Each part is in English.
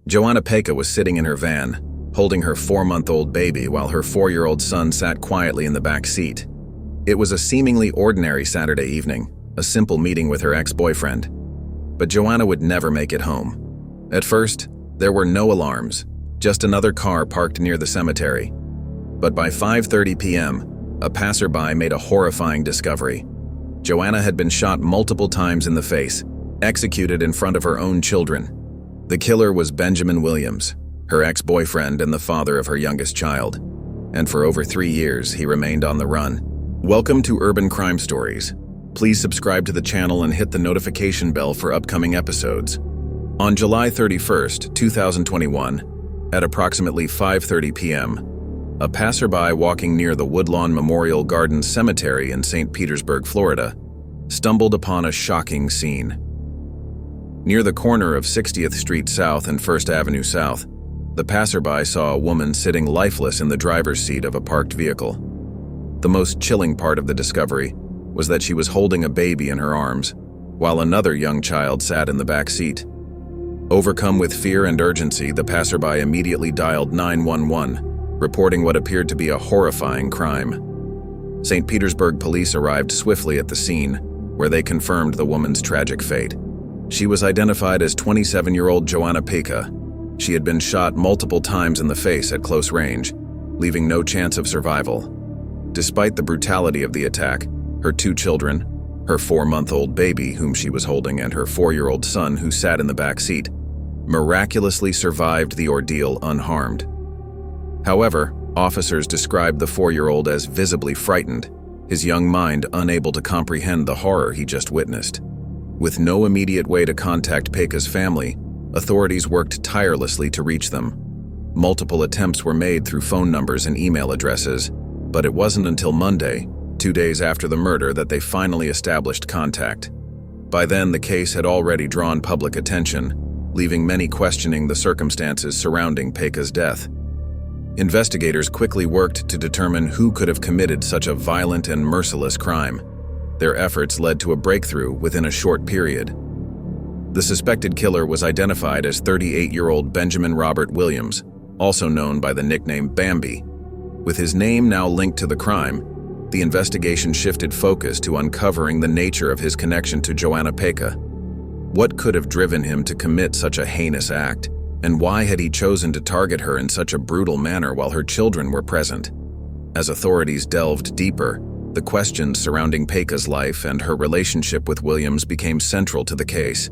Joanna Peka was sitting in her van, holding her 4-month-old baby while her 4-year-old son sat quietly in the back seat. It was a seemingly ordinary Saturday evening, a simple meeting with her ex-boyfriend. But Joanna would never make it home. At first, there were no alarms, just another car parked near the cemetery. But by 5:30 p.m., a passerby made a horrifying discovery. Joanna had been shot multiple times in the face, executed in front of her own children. The killer was Benjamin Williams, her ex-boyfriend and the father of her youngest child. And for over 3 years, he remained on the run. Welcome to Urban Crime Stories. Please subscribe to the channel and hit the notification bell for upcoming episodes. On July 31st, 2021, at approximately 5:30 p.m., a passerby walking near the Woodlawn Memorial Gardens Cemetery in St. Petersburg, Florida, stumbled upon a shocking scene. Near the corner of 60th Street South and 1st Avenue South, the passerby saw a woman sitting lifeless in the driver's seat of a parked vehicle. The most chilling part of the discovery was that she was holding a baby in her arms, while another young child sat in the back seat. Overcome with fear and urgency, the passerby immediately dialed 911, reporting what appeared to be a horrifying crime. St. Petersburg police arrived swiftly at the scene, where they confirmed the woman's tragic fate. She was identified as 27-year-old Joanna Peka. She had been shot multiple times in the face at close range, leaving no chance of survival. Despite the brutality of the attack, her 2 children, her 4-month-old baby whom she was holding and her 4-year-old son who sat in the back seat, miraculously survived the ordeal unharmed. However, officers described the 4-year-old as visibly frightened, his young mind unable to comprehend the horror he just witnessed. With no immediate way to contact Peka's family, authorities worked tirelessly to reach them. Multiple attempts were made through phone numbers and email addresses, but it wasn't until Monday, 2 days after the murder, that they finally established contact. By then, the case had already drawn public attention, leaving many questioning the circumstances surrounding Peka's death. Investigators quickly worked to determine who could have committed such a violent and merciless crime. Their efforts led to a breakthrough within a short period. The suspected killer was identified as 38-year-old Benjamin Robert Williams, also known by the nickname Bambi. With his name now linked to the crime, the investigation shifted focus to uncovering the nature of his connection to Joanna Peka. What could have driven him to commit such a heinous act, and why had he chosen to target her in such a brutal manner while her children were present? As authorities delved deeper, the questions surrounding Peka's life and her relationship with Williams became central to the case.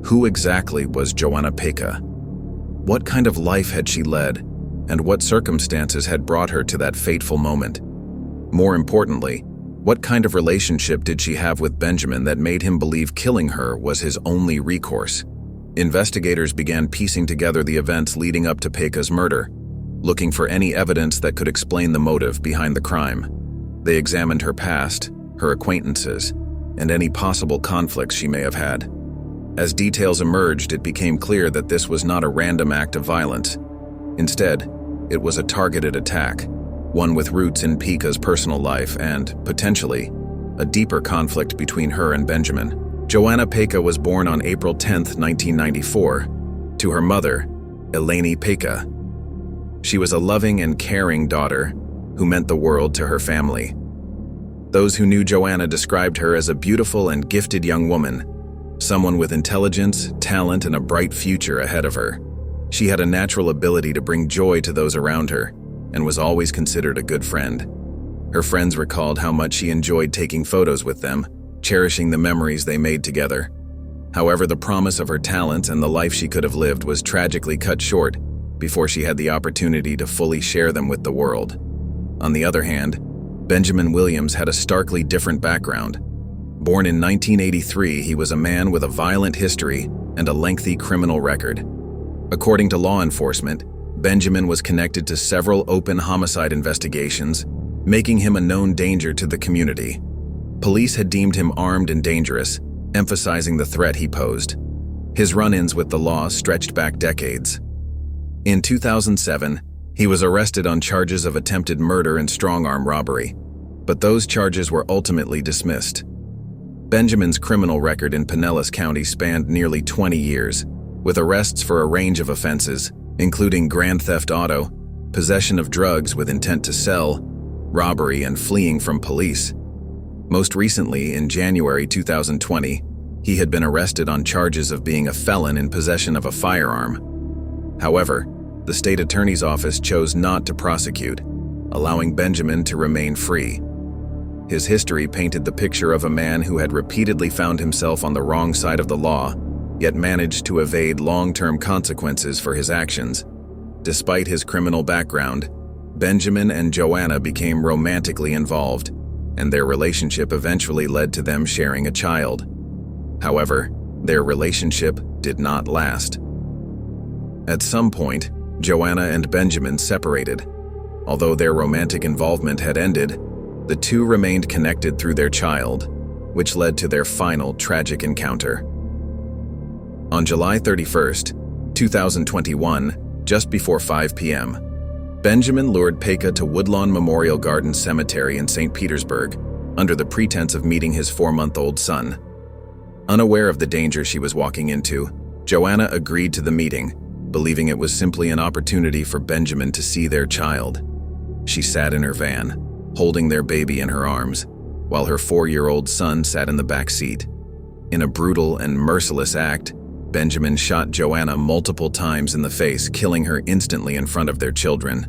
Who exactly was Joanna Peka? What kind of life had she led, and what circumstances had brought her to that fateful moment? More importantly, what kind of relationship did she have with Benjamin that made him believe killing her was his only recourse? Investigators began piecing together the events leading up to Peka's murder, looking for any evidence that could explain the motive behind the crime. They examined her past, her acquaintances, and any possible conflicts she may have had. As details emerged, it became clear that this was not a random act of violence. Instead, it was a targeted attack, one with roots in Peka's personal life and, potentially, a deeper conflict between her and Benjamin. Joanna Peka was born on April 10, 1994, to her mother, Eleni Peka. She was a loving and caring daughter who meant the world to her family. Those who knew Joanna described her as a beautiful and gifted young woman, someone with intelligence, talent, and a bright future ahead of her. She had a natural ability to bring joy to those around her and was always considered a good friend. Her friends recalled how much she enjoyed taking photos with them, cherishing the memories they made together. However, the promise of her talents and the life she could have lived was tragically cut short before she had the opportunity to fully share them with the world. On the other hand, Benjamin Williams had a starkly different background. Born in 1983, he was a man with a violent history and a lengthy criminal record. According to law enforcement, Benjamin was connected to several open homicide investigations, making him a known danger to the community. Police had deemed him armed and dangerous, emphasizing the threat he posed. His run-ins with the law stretched back decades. In 2007, he was arrested on charges of attempted murder and strong-arm robbery, but those charges were ultimately dismissed. Benjamin's criminal record in Pinellas County spanned nearly 20 years, with arrests for a range of offenses, including grand theft auto, possession of drugs with intent to sell, robbery, and fleeing from police. Most recently, in January 2020, he had been arrested on charges of being a felon in possession of a firearm. However, the state attorney's office chose not to prosecute, allowing Benjamin to remain free. His history painted the picture of a man who had repeatedly found himself on the wrong side of the law, yet managed to evade long-term consequences for his actions. Despite his criminal background, Benjamin and Joanna became romantically involved, and their relationship eventually led to them sharing a child. However, their relationship did not last. At some point, Joanna and Benjamin separated. Although their romantic involvement had ended, the two remained connected through their child, which led to their final tragic encounter. On July 31st, 2021, just before 5 p.m., Benjamin lured Pekka to Woodlawn Memorial Garden Cemetery in St. Petersburg under the pretense of meeting his 4-month-old son. Unaware of the danger she was walking into, Joanna agreed to the meeting, believing it was simply an opportunity for Benjamin to see their child. She sat in her van, holding their baby in her arms, while her 4-year-old son sat in the back seat. In a brutal and merciless act, Benjamin shot Joanna multiple times in the face, killing her instantly in front of their children.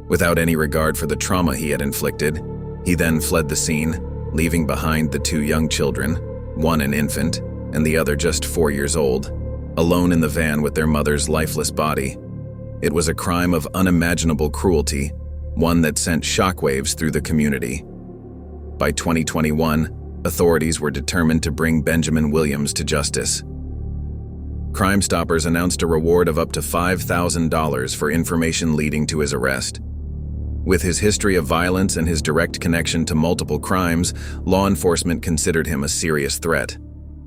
Without any regard for the trauma he had inflicted, he then fled the scene, leaving behind the 2 young children, one an infant and the other just 4 years old, alone in the van with their mother's lifeless body. It was a crime of unimaginable cruelty, one that sent shockwaves through the community. By 2021, authorities were determined to bring Benjamin Williams to justice. Crime Stoppers announced a reward of up to $5,000 for information leading to his arrest. With his history of violence and his direct connection to multiple crimes, law enforcement considered him a serious threat.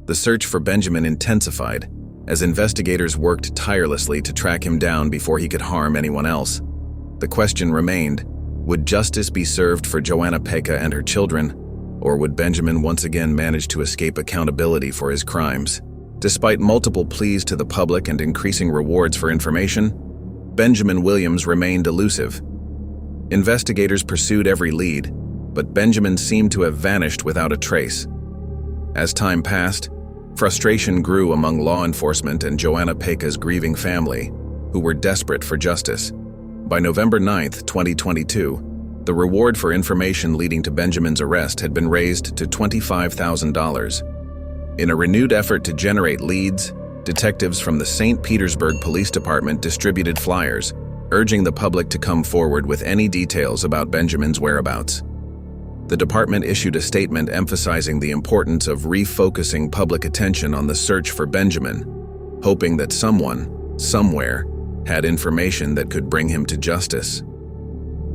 The search for Benjamin intensified, as investigators worked tirelessly to track him down before he could harm anyone else. The question remained, would justice be served for Joanna Pekka and her children, or would Benjamin once again manage to escape accountability for his crimes? Despite multiple pleas to the public and increasing rewards for information, Benjamin Williams remained elusive. Investigators pursued every lead, but Benjamin seemed to have vanished without a trace. As time passed, frustration grew among law enforcement and Joanna Pekka's grieving family, who were desperate for justice. By November 9, 2022, the reward for information leading to Benjamin's arrest had been raised to $25,000. In a renewed effort to generate leads, detectives from the St. Petersburg Police Department distributed flyers, urging the public to come forward with any details about Benjamin's whereabouts. The department issued a statement emphasizing the importance of refocusing public attention on the search for Benjamin, hoping that someone, somewhere, had information that could bring him to justice.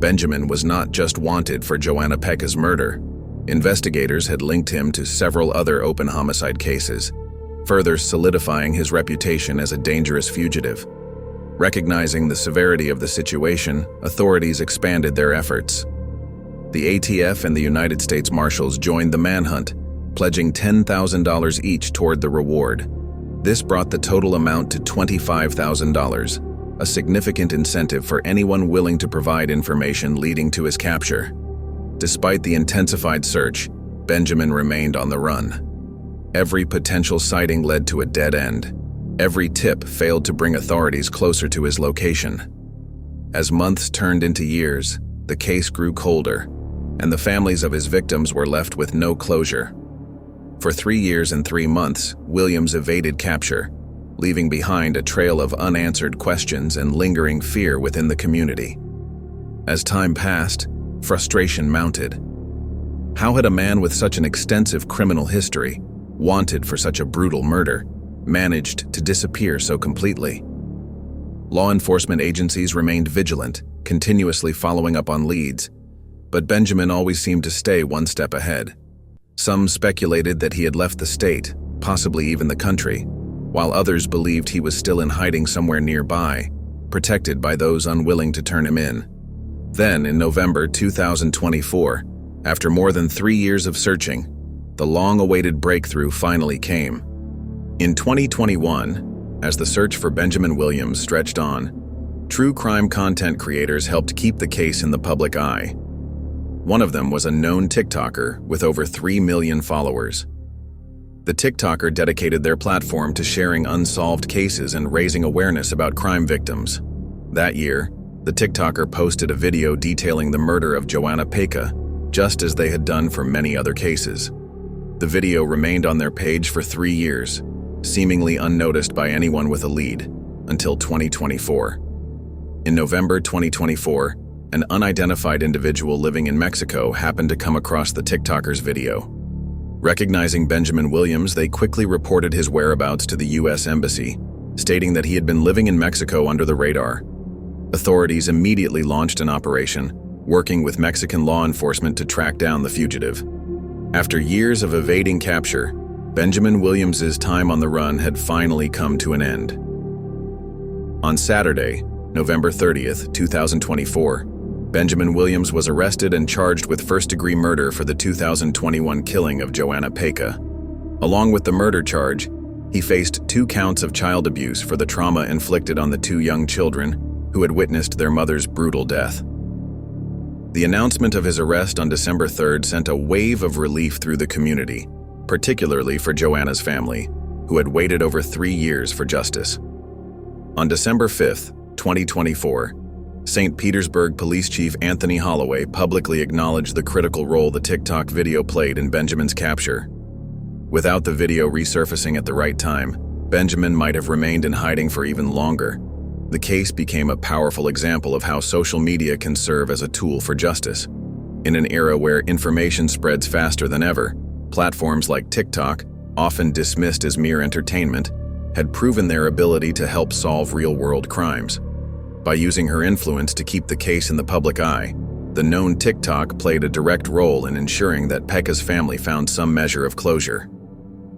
Benjamin was not just wanted for Joanna Pekka's murder. Investigators had linked him to several other open homicide cases, further solidifying his reputation as a dangerous fugitive. Recognizing the severity of the situation, authorities expanded their efforts. The ATF and the United States Marshals joined the manhunt, pledging $10,000 each toward the reward. This brought the total amount to $25,000, a significant incentive for anyone willing to provide information leading to his capture. Despite the intensified search, Benjamin remained on the run. Every potential sighting led to a dead end. Every tip failed to bring authorities closer to his location. As months turned into years, the case grew colder, and the families of his victims were left with no closure. For 3 years and 3 months, Williams evaded capture, leaving behind a trail of unanswered questions and lingering fear within the community. As time passed, frustration mounted. How had a man with such an extensive criminal history, wanted for such a brutal murder, managed to disappear so completely? Law enforcement agencies remained vigilant, continuously following up on leads, but Benjamin always seemed to stay one step ahead. Some speculated that he had left the state, possibly even the country, while others believed he was still in hiding somewhere nearby, protected by those unwilling to turn him in. Then, in November 2024, after more than 3 years of searching, the long-awaited breakthrough finally came. In 2021, As the search for Benjamin Williams stretched on, true crime content creators helped keep the case in the public eye. One of them was a known TikToker with over 3 million followers. The TikToker dedicated their platform to sharing unsolved cases and raising awareness about crime victims. That year, the TikToker posted a video detailing the murder of Joanna Peka, just as they had done for many other cases. The video remained on their page for 3 years, seemingly unnoticed by anyone with a lead, until 2024. In November 2024, an unidentified individual living in Mexico happened to come across the TikToker's video. Recognizing Benjamin Williams, they quickly reported his whereabouts to the U.S. Embassy, stating that he had been living in Mexico under the radar. Authorities immediately launched an operation, working with Mexican law enforcement to track down the fugitive. After years of evading capture, Benjamin Williams's time on the run had finally come to an end. On Saturday, November 30th, 2024, Benjamin Williams was arrested and charged with first-degree murder for the 2021 killing of Joanna Peka. Along with the murder charge, he faced 2 counts of child abuse for the trauma inflicted on the 2 young children who had witnessed their mother's brutal death. The announcement of his arrest on December 3rd sent a wave of relief through the community, particularly for Joanna's family, who had waited over 3 years for justice. On December 5th, 2024, St. Petersburg Police Chief Anthony Holloway publicly acknowledged the critical role the TikTok video played in Benjamin's capture. Without the video resurfacing at the right time, Benjamin might have remained in hiding for even longer. The case became a powerful example of how social media can serve as a tool for justice. In an era where information spreads faster than ever, platforms like TikTok, often dismissed as mere entertainment, had proven their ability to help solve real-world crimes. By using her influence to keep the case in the public eye, the known TikTok played a direct role in ensuring that Peka's family found some measure of closure.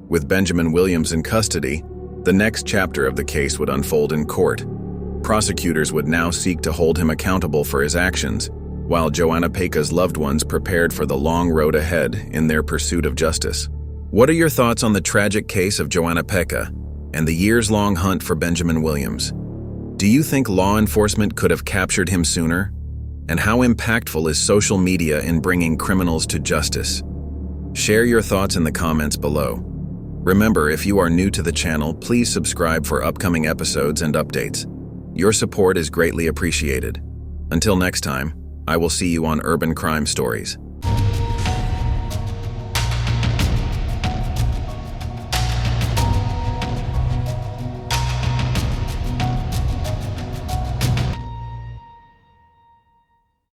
With Benjamin Williams in custody, the next chapter of the case would unfold in court. Prosecutors would now seek to hold him accountable for his actions, while Joanna Peka's loved ones prepared for the long road ahead in their pursuit of justice. What are your thoughts on the tragic case of Joanna Peka and the years-long hunt for Benjamin Williams? Do you think law enforcement could have captured him sooner? And how impactful is social media in bringing criminals to justice? Share your thoughts in the comments below. Remember, if you are new to the channel, please subscribe for upcoming episodes and updates. Your support is greatly appreciated. Until next time, I will see you on Urban Crime Stories.